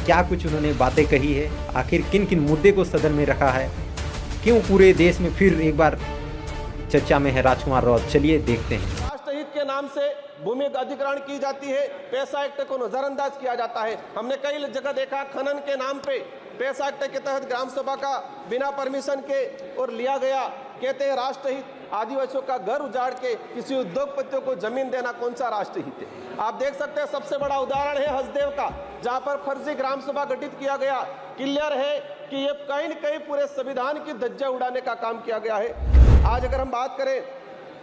क्या कुछ उन्होंने बातें कही है, आखिर किन किन मुद्दे को सदन में रखा है, क्यों पूरे देश में फिर एक बार चर्चा में है राजकुमार राउत। चलिए देखते हैं। राष्ट्रहित के नाम से भूमि अधिग्रहण की जाती है, पैसा एक्ट को नजरअंदाज किया जाता है। हमने कई जगह देखा खनन के नाम पे पैसा एक्ट के तहत ग्राम सभा का बिना परमिशन के और लिया गया। कहते हैं राष्ट्रहित, आदिवासियों का घर उजाड़ के किसी उद्योगपतियों को जमीन देना कौन सा राष्ट्रहित है? आप देख सकते हैं सबसे बड़ा उदाहरण है हसदेव का, जहां पर फर्जी ग्राम सभा गठित किया गया। क्लियर है कि ये कहीं न कहीं पूरे संविधान की धज्जियां उड़ाने का काम किया गया है। आज अगर हम बात करें,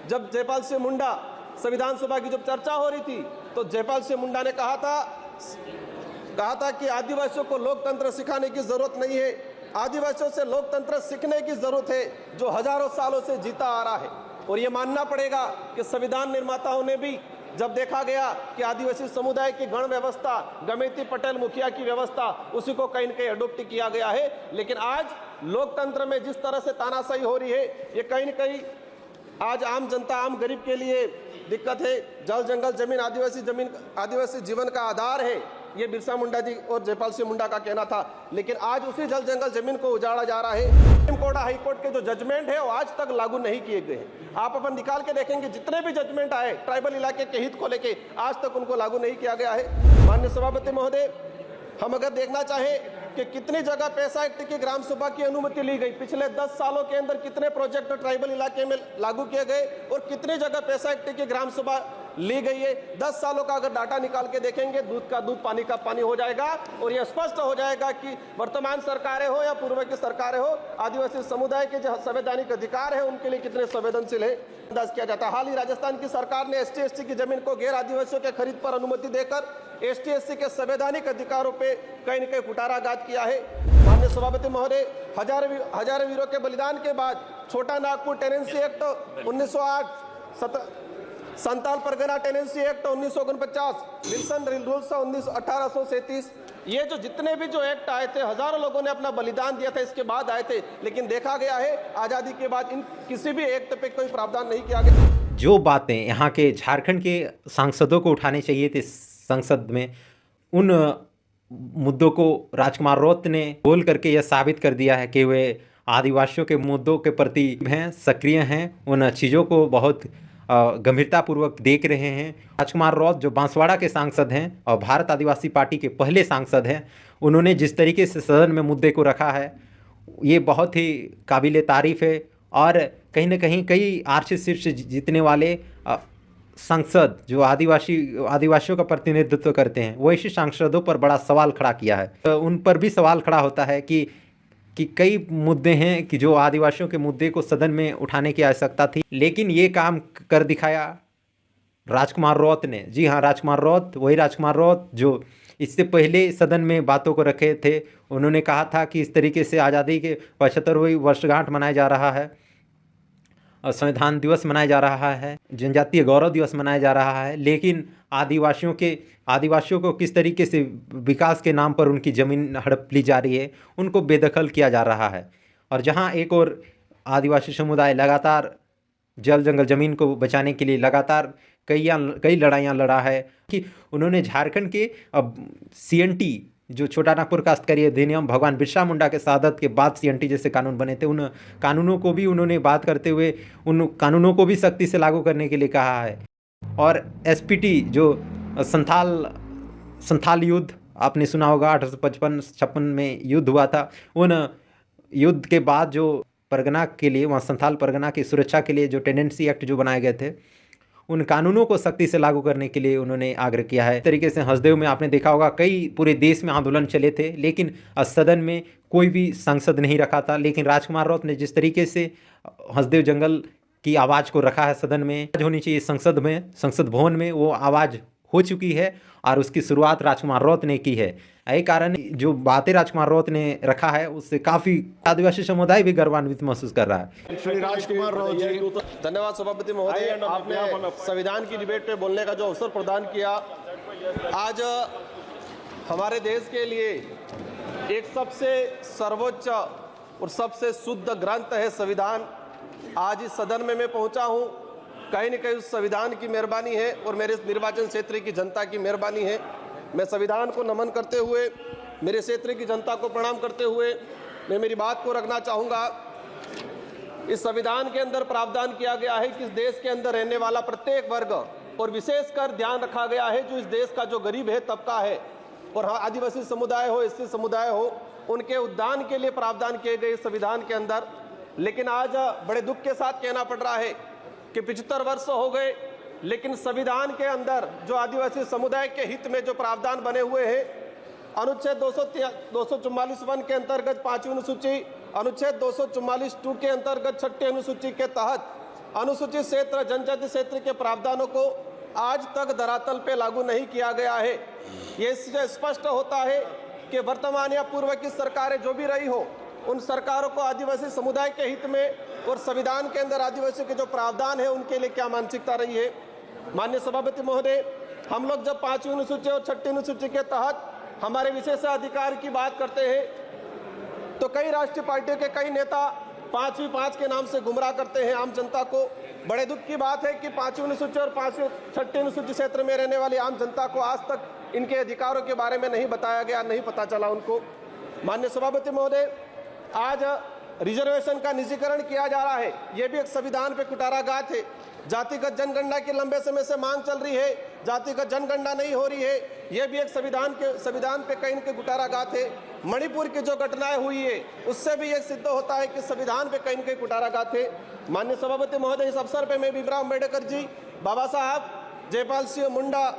जब जयपाल सिंह मुंडा संविधान सभा की जब चर्चा हो रही थी तो जयपाल सिंह मुंडा ने कहा था कि आदिवासियों को लोकतंत्र सिखाने की जरूरत नहीं है, आदिवासियों से लोकतंत्र सीखने की जरूरत है जो हजारों सालों से जीता आ रहा है। और ये मानना पड़ेगा कि संविधान निर्माताओं ने भी जब देखा गया कि आदिवासी समुदाय की गण व्यवस्था, गमेती पटेल मुखिया की व्यवस्था, उसी को कहीं न कहीं अडोप्ट किया गया है। लेकिन आज लोकतंत्र में जिस तरह से तानाशाही हो रही है, ये कहीं न कहीं आज आम जनता, आम गरीब के लिए दिक्कत है। जल जंगल जमीन, आदिवासी जीवन का आधार है, ये बिरसा मुंडा जी और जयपाल सिंह मुंडा का कहना था। लेकिन आज उसी जल जंगल जमीन को उजाड़ा जा रहा है। सुप्रीम कोर्ट, हाई कोर्ट के जो जजमेंट है वो आज तक लागू नहीं किए गए हैं। आप अपन निकाल के देखेंगे, जितने भी जजमेंट आए ट्राइबल इलाके के हित को लेके, आज तक उनको लागू नहीं किया गया है। माननीय सभापति महोदय, हम अगर देखना चाहें कि कितनी जगह पैसा एक्ट की ग्राम सभा की अनुमति ली गई, पिछले 10 सालों के अंदर कितने प्रोजेक्ट ट्राइबल इलाके में लागू किए गए और कितनी जगह पैसा एक्ट की ग्राम सभा ली गई है। 10 सालों का अगर डाटा निकाल के देखेंगे, दूध का दूध, पानी का पानी हो जाएगा और यह स्पष्ट हो जाएगा कि वर्तमान सरकारें हो या पूर्व की सरकारें हो, आदिवासी समुदाय के जो संवैधानिक अधिकार है उनके लिए कितने संवेदनशील है अंदाज किया जाता है। हाल ही राजस्थान की सरकार ने ST/ST की जमीन को गैर आदिवासियों के खरीद पर अनुमति देकर ST/ST के संवैधानिक अधिकारों पे कहीं न कहीं कुठाराघात किया है। माननीय सभापति महोदय, हजारों वीरों के बलिदान के बाद Chota Nagpur tenancy act 1908, Santhal Pargana tenancy act 1949, Wilson rules 1837, ये जो जितने भी जो एक्ट आए थे, हजारों लोगों ने अपना बलिदान दिया था, इसके बाद आए थे। लेकिन देखा गया है आजादी के बाद इन किसी भी एक्ट पे कोई प्रावधान नहीं किया गया। जो बातें यहाँ के झारखंड के सांसदों को उठाने चाहिए थे संसद में, उन मुद्दों को राजकुमार राउत ने बोल करके यह साबित कर दिया है कि वे आदिवासियों के मुद्दों के प्रति हैं, सक्रिय हैं, उन चीज़ों को बहुत गंभीरतापूर्वक देख रहे हैं। राजकुमार राउत जो बांसवाड़ा के सांसद हैं और भारत आदिवासी पार्टी के पहले सांसद हैं, उन्होंने जिस तरीके से सदन में मुद्दे को रखा है, ये बहुत ही काबिल तारीफ़ है। और कहीं ना कहीं कई आर्थिक शीर्ष जीतने वाले सांसद जो आदिवासियों का प्रतिनिधित्व करते हैं, वो ऐसे सांसदों पर बड़ा सवाल खड़ा किया है। तो उन पर भी सवाल खड़ा होता है कि कई मुद्दे हैं कि जो आदिवासियों के मुद्दे को सदन में उठाने की आवश्यकता थी, लेकिन ये काम कर दिखाया राजकुमार राउत ने। जी हाँ, राजकुमार राउत, वही राजकुमार राउत जो इससे पहले सदन में बातों को रखे थे। उन्होंने कहा था कि इस तरीके से आज़ादी के 75वीं वर्षगांठ मनाया जा रहा है, संविधान दिवस मनाया जा रहा है, जनजातीय गौरव दिवस मनाया जा रहा है, लेकिन आदिवासियों को किस तरीके से विकास के नाम पर उनकी ज़मीन हड़प ली जा रही है, उनको बेदखल किया जा रहा है। और जहां एक और आदिवासी समुदाय लगातार जल जंगल ज़मीन को बचाने के लिए लगातार कई लड़ाइयाँ लड़ा है कि उन्होंने झारखंड के CNT जो छोटा नागपुर काश्तकारी अधिनियम भगवान बिरसा मुंडा के शहादत के बाद CNT जैसे कानून बने थे, उन कानूनों को भी उन्होंने बात करते हुए उन कानूनों को भी सख्ती से लागू करने के लिए कहा है। और SPT जो संथाल युद्ध आपने सुना होगा, 1855-56 में युद्ध हुआ था। उन युद्ध के बाद जो परगना के लिए, वहाँ संथाल परगना की सुरक्षा के लिए जो टेनेंसी एक्ट जो बनाए गए थे, उन कानूनों को सख्ती से लागू करने के लिए उन्होंने आग्रह किया है। इस तरीके से हसदेव में आपने देखा होगा कई पूरे देश में आंदोलन चले थे, लेकिन सदन में कोई भी सांसद नहीं रखा था। लेकिन राजकुमार राउत ने जिस तरीके से हसदेव जंगल की आवाज़ को रखा है सदन में, होनी चाहिए संसद भवन में, वो आवाज़ हो चुकी है और उसकी शुरुआत राजकुमार राउत ने की है। यही कारण जो बातें राजकुमार राउत ने रखा है उससे काफ़ी आदिवासी समुदाय भी गर्वान्वित महसूस कर रहा है। श्री राजकुमार राउत जी, धन्यवाद सभापति महोदय, आपने संविधान की डिबेट पे बोलने का जो अवसर प्रदान किया। आज हमारे देश के लिए एक सबसे सर्वोच्च और सबसे शुद्ध ग्रंथ है संविधान। आज इस सदन में मैं पहुंचा हूं, कहीं न कहीं उस संविधान की मेहरबानी है और मेरे निर्वाचन क्षेत्र की जनता की मेहरबानी है। मैं संविधान को नमन करते हुए मेरे क्षेत्र की जनता को प्रणाम करते हुए मैं मेरी बात को रखना चाहूँगा। इस संविधान के अंदर प्रावधान किया गया है कि इस देश के अंदर रहने वाला प्रत्येक वर्ग और विशेषकर ध्यान रखा गया है जो इस देश का जो गरीब है तबका है और आदिवासी समुदाय हो, एससी समुदाय हो, उनके उद्धार के लिए प्रावधान किए गए संविधान के अंदर। लेकिन आज बड़े दुख के साथ कहना पड़ रहा है कि 75 वर्ष हो गए, लेकिन संविधान के अंदर जो आदिवासी समुदाय के हित में जो प्रावधान बने हुए हैं, अनुच्छेद 244(1) के अंतर्गत 5वीं अनुसूची, अनुच्छेद 244(2) के अंतर्गत 6ठी अनुसूची के तहत अनुसूचित क्षेत्र जनजाति क्षेत्र के प्रावधानों को आज तक धरातल पे लागू नहीं किया गया है। ये इससे स्पष्ट होता है कि वर्तमान या पूर्व की सरकारें जो भी रही हो, उन सरकारों को आदिवासी समुदाय के हित में और संविधान के अंदर आदिवासियों के जो प्रावधान है उनके लिए क्या मानसिकता रही है। माननीय सभापति महोदय, हम लोग जब 5वीं अनुसूची और 6ठी अनुसूची के तहत हमारे विशेषाधिकार की बात करते हैं तो कई राष्ट्रीय पार्टियों के कई नेता 5 के नाम से गुमराह करते हैं आम जनता को। बड़े दुख की बात है कि 5वीं अनुसूची और 6ठी अनुसूची क्षेत्र में रहने वाली आम जनता को आज तक इनके अधिकारों के बारे में नहीं बताया गया, नहीं पता चला उनको। माननीय सभापति महोदय, आज रिजर्वेशन का निजीकरण किया जा रहा है, ये भी एक संविधान पे कुटाराघात है। जातिगत जनगणना की लंबे समय से मांग चल रही है, जातिगत जनगणना नहीं हो रही है, ये भी एक संविधान पे कहीं न कहीं कुटाराघात है। मणिपुर की जो घटनाएं हुई है उससे भी ये सिद्ध होता है कि संविधान पे कहीं न कहीं कुटाराघात है। माननीय सभापति महोदय, इस अवसर पे मैं भीमराव अम्बेडकर जी, बाबा साहब, जयपाल सिंह मुंडा,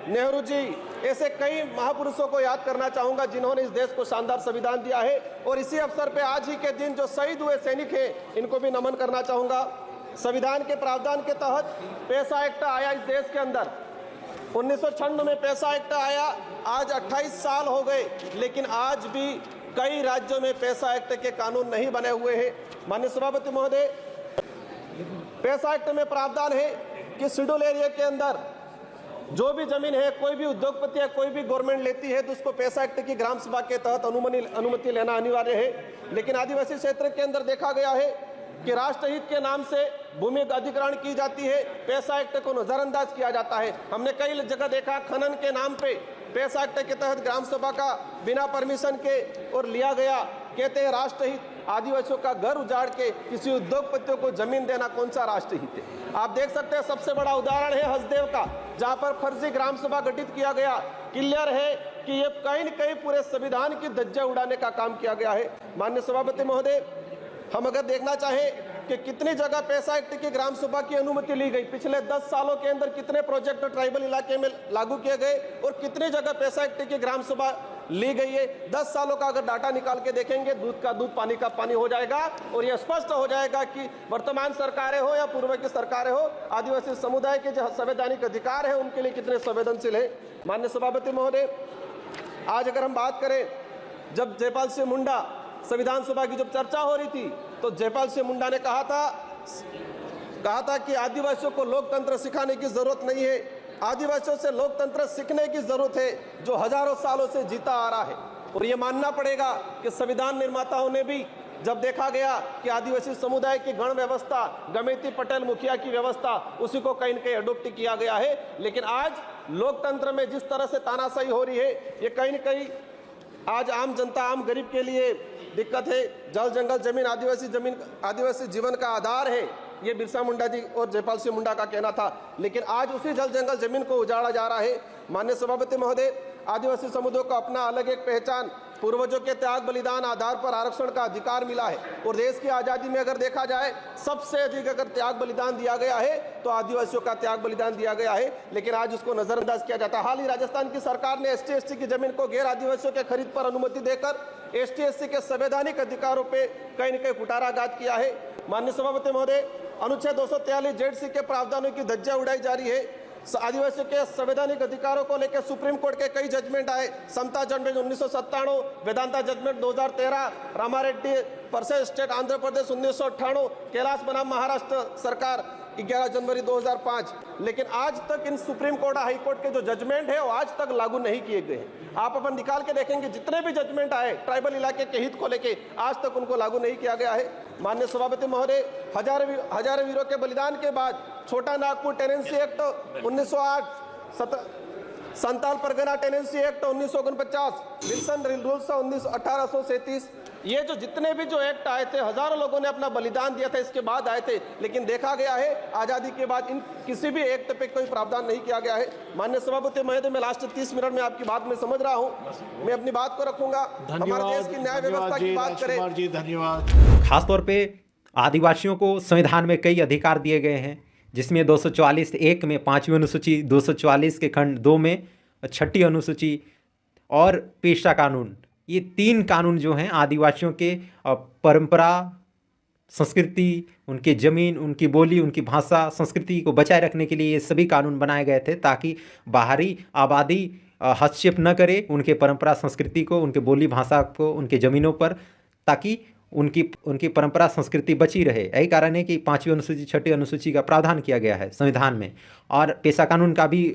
नेहरू जी, ऐसे कई महापुरुषों को याद करना चाहूँगा जिन्होंने इस देश को शानदार संविधान दिया है। और इसी अवसर पे आज ही के दिन जो शहीद हुए सैनिक हैं, इनको भी नमन करना चाहूँगा। संविधान के प्रावधान के तहत पैसा एक्ट आया इस देश के अंदर, 1996 में पैसा एक्ट आया, आज 28 साल हो गए, लेकिन आज भी कई राज्यों में पैसा एक्ट के कानून नहीं बने हुए हैं। माननीय सभापति महोदय, पैसा एक्ट में प्रावधान है कि शेड्यूल एरिया के अंदर जो भी जमीन है, कोई भी उद्योगपति या कोई भी गवर्नमेंट लेती है तो उसको पैसा एक्ट की ग्राम सभा के तहत अनुमति लेना अनिवार्य है। लेकिन आदिवासी क्षेत्र के अंदर देखा गया है कि राष्ट्रहित के नाम से भूमि अधिग्रहण की जाती है, पैसा एक्ट को नजरअंदाज किया जाता है। हमने कई जगह देखा खनन के नाम पे पैसा एक्ट के तहत ग्राम सभा का बिना परमिशन के और लिया गया। कहते हैं राष्ट्रहित, आदिवासियों का घर उजाड़ के किसी उद्योगपतियों को जमीन देना कौन सा राष्ट्रहित है। आप देख सकते हैं, सबसे बड़ा उदाहरण है हसदेव का, जहां पर फर्जी ग्राम सभा गठित किया गया। क्लियर है कि ये कहीं न कहीं पूरे संविधान की धज्जियां उड़ाने का काम किया गया है। माननीय सभापति महोदय, हम अगर देखना चाहें कि कितनी जगह पैसा एक्ट की ग्राम सभा की अनुमति ली गई, पिछले 10 सालों के अंदर कितने प्रोजेक्ट ट्राइबल इलाके में लागू किए गए और कितनी जगह पैसा एक्ट की ग्राम सभा ली गई है। 10 सालों का अगर डाटा निकाल के देखेंगे, दूध का दूध पानी का पानी हो जाएगा और यह स्पष्ट हो जाएगा कि वर्तमान सरकारें हो या पूर्व की सरकारें हो, आदिवासी समुदाय के जो संवैधानिक अधिकार है उनके लिए कितने संवेदनशील है। माननीय सभापति महोदय, आज अगर हम बात करें, जब जयपाल सिंह मुंडा संविधान सभा की जब चर्चा हो रही थी तो जयपाल सिंह मुंडा ने कहा था कि आदिवासियों को लोकतंत्र सिखाने की जरूरत नहीं है, आदिवासियों से लोकतंत्र सीखने की जरूरत है जो हजारों सालों से जीता आ रहा है। और ये मानना पड़ेगा कि संविधान निर्माताओं ने भी जब देखा गया कि आदिवासी समुदाय की गण व्यवस्था, गमेती पटेल मुखिया की व्यवस्था, उसी को कहीं न कहीं अडोप्ट किया गया है। लेकिन आज लोकतंत्र में जिस तरह से तानाशाही हो रही है, ये कहीं न कहीं आज आम जनता, आम गरीब के लिए दिक्कत है। जल जंगल जमीन आदिवासी जीवन का आधार है, ये बिरसा मुंडा जी और जयपाल सिंह मुंडा का कहना था, लेकिन आज उसी जल जंगल जमीन को उजाड़ा जा रहा है। माननीय सभापति महोदय, आदिवासी समुदाय को अपना अलग एक पहचान, पूर्वजों के त्याग बलिदान आधार पर आरक्षण का अधिकार मिला है। और देश की आज़ादी में अगर देखा जाए, सबसे अधिक अगर त्याग बलिदान दिया गया है तो आदिवासियों का त्याग बलिदान दिया गया है, लेकिन आज उसको नजरअंदाज किया जाता है। हाल ही राजस्थान की सरकार ने ST/SC की जमीन को गैर आदिवासियों के खरीद पर अनुमति देकर ST/SC के संवैधानिक अधिकारों पर कहीं न कहीं कुटाराघात किया है। माननीय सभापति महोदय, अनुच्छेद 243 ZC के प्रावधानों की धज्जियां उड़ाई जा रही है। आदिवासियों के संवैधानिक अधिकारों को लेकर सुप्रीम कोर्ट के कई जजमेंट आए, Samatha judgement 1997, Vedanta judgement 2013, Ramareddy versus state Andhra Pradesh 1998, Kailash बनाम महाराष्ट्र सरकार 11 जनवरी 2005। लेकिन आज तक इन सुप्रीम कोर्ट, हाई कोर्ट के जो जजमेंट है वो आज तक लागू नहीं किए गए हैं। आप अपन निकाल के देखेंगे, जितने भी जजमेंट आए ट्राइबल इलाके के हित को लेके, आज तक उनको लागू नहीं किया गया है। माननीय सभापति महोदय, हजारों वीरों के बलिदान के बाद Chota Nagpur tenancy act 1908 Santhal Pargana tenancy act 1949, Wilson rules 1837, ये जो जितने भी जो एक्ट आए थे, हजारों लोगों ने अपना बलिदान दिया था, इसके बाद आए थे, लेकिन देखा गया है आजादी के बाद इन किसी भी एक्ट पे कोई प्रावधान नहीं किया गया है। माननीय सभापति महोदय, मैं लास्ट 30 मिनट में आपकी बात में समझ रहा हूँ, मैं अपनी बात को रखूंगा। हमारे देश की न्याय व्यवस्था की बात करें, जी धन्यवाद। खासतौर पे आदिवासियों को संविधान में कई अधिकार दिए गए हैं, जिसमें 244(1) में 5वीं अनुसूची, 244 के खंड 2 में 6ठी अनुसूची और पेशा कानून, ये 3 कानून जो हैं आदिवासियों के परंपरा, संस्कृति, उनके ज़मीन, उनकी बोली, उनकी भाषा, संस्कृति को बचाए रखने के लिए ये सभी कानून बनाए गए थे, ताकि बाहरी आबादी हस्तक्षेप न करे उनके परंपरा, संस्कृति को, उनके बोली, भाषा को, उनके ज़मीनों पर, ताकि उनकी परंपरा, संस्कृति बची रहे। यही कारण है कि 5वीं अनुसूची, 6ठी अनुसूची का प्रावधान किया गया है संविधान में, और पेशा कानून का भी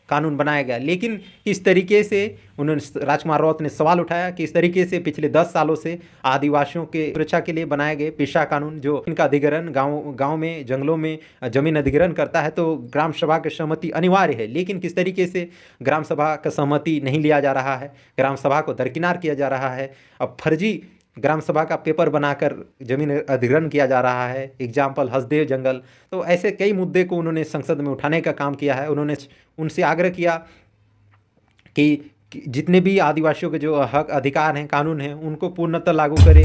कानून बनाया गया। लेकिन इस तरीके से उन्होंने, राजकुमार राउत ने सवाल उठाया कि इस तरीके से पिछले 10 सालों से आदिवासियों के सुरक्षा के लिए बनाए गए पेशा कानून, जो इनका अधिग्रहण गांव में, जंगलों में जमीन अधिग्रहण करता है, तो ग्राम सभा की सहमति अनिवार्य है, लेकिन किस तरीके से ग्राम सभा का सहमति नहीं लिया जा रहा है, ग्राम सभा को दरकिनार किया जा रहा है, अब फर्जी ग्राम सभा का पेपर बनाकर जमीन अधिग्रहण किया जा रहा है, एग्जाम्पल हसदेव जंगल। तो ऐसे कई मुद्दे को उन्होंने संसद में उठाने का काम किया है। उन्होंने उनसे आग्रह किया कि जितने भी आदिवासियों के जो हक, अधिकार हैं, कानून हैं, उनको पूर्णतः लागू करें।